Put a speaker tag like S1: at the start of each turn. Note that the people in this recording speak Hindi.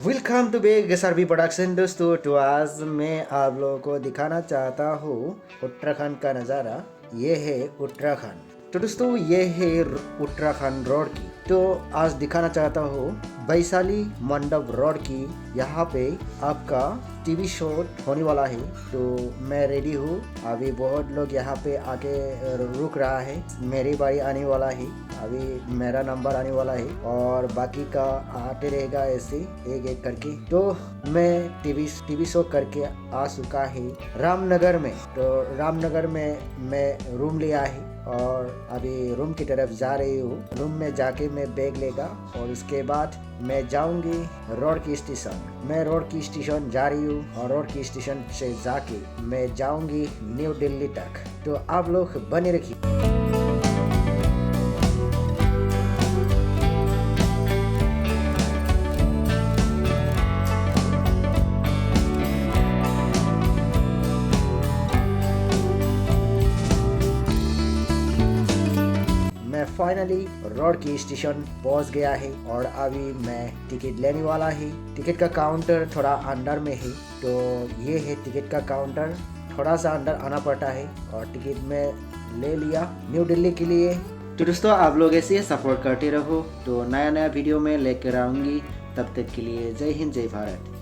S1: Welcome to Baig SRB production दोस्तों। तो आज मैं आप लोगों को दिखाना चाहता हूँ उत्तराखंड का नज़ारा। ये है उत्तराखंड। तो दोस्तों ये है उत्तराखंड रोड की। तो आज दिखाना चाहता हूँ वैशाली मंडप रोड की। यहाँ पे आपका टीवी शो होने वाला है। तो मैं रेडी हूँ। अभी बहुत लोग यहाँ पे आके रुक रहा है। मेरी बारी आने वाला है। अभी मेरा नंबर आने वाला है और बाकी का आते रहेगा ऐसे एक एक करके। तो मैं टीवी शो करके आ चुका है रामनगर में। तो रामनगर में मैं रूम लिया है और अभी रूम की तरफ जा रही हूँ। रूम में जाके मैं बैग लेगा और उसके बाद मैं जाऊंगी रोड की स्टेशन। मैं रोड की स्टेशन जा रही हूँ और रोड की स्टेशन से जाके मैं जाऊंगी न्यू दिल्ली तक। तो आप लोग बने रखिए। मैं फाइनली रोड की स्टेशन पहुंच गया है और अभी मैं टिकट लेने वाला है। टिकट का काउंटर थोड़ा अंदर में है। तो ये है टिकट का काउंटर। थोड़ा सा अंदर आना पड़ता है और टिकट में ले लिया न्यू दिल्ली के लिए। तो दोस्तों आप लोग ऐसे सपोर्ट करते रहो। तो नया वीडियो में लेकर आऊंगी। तब तक के लिए जय हिंद जय भारत।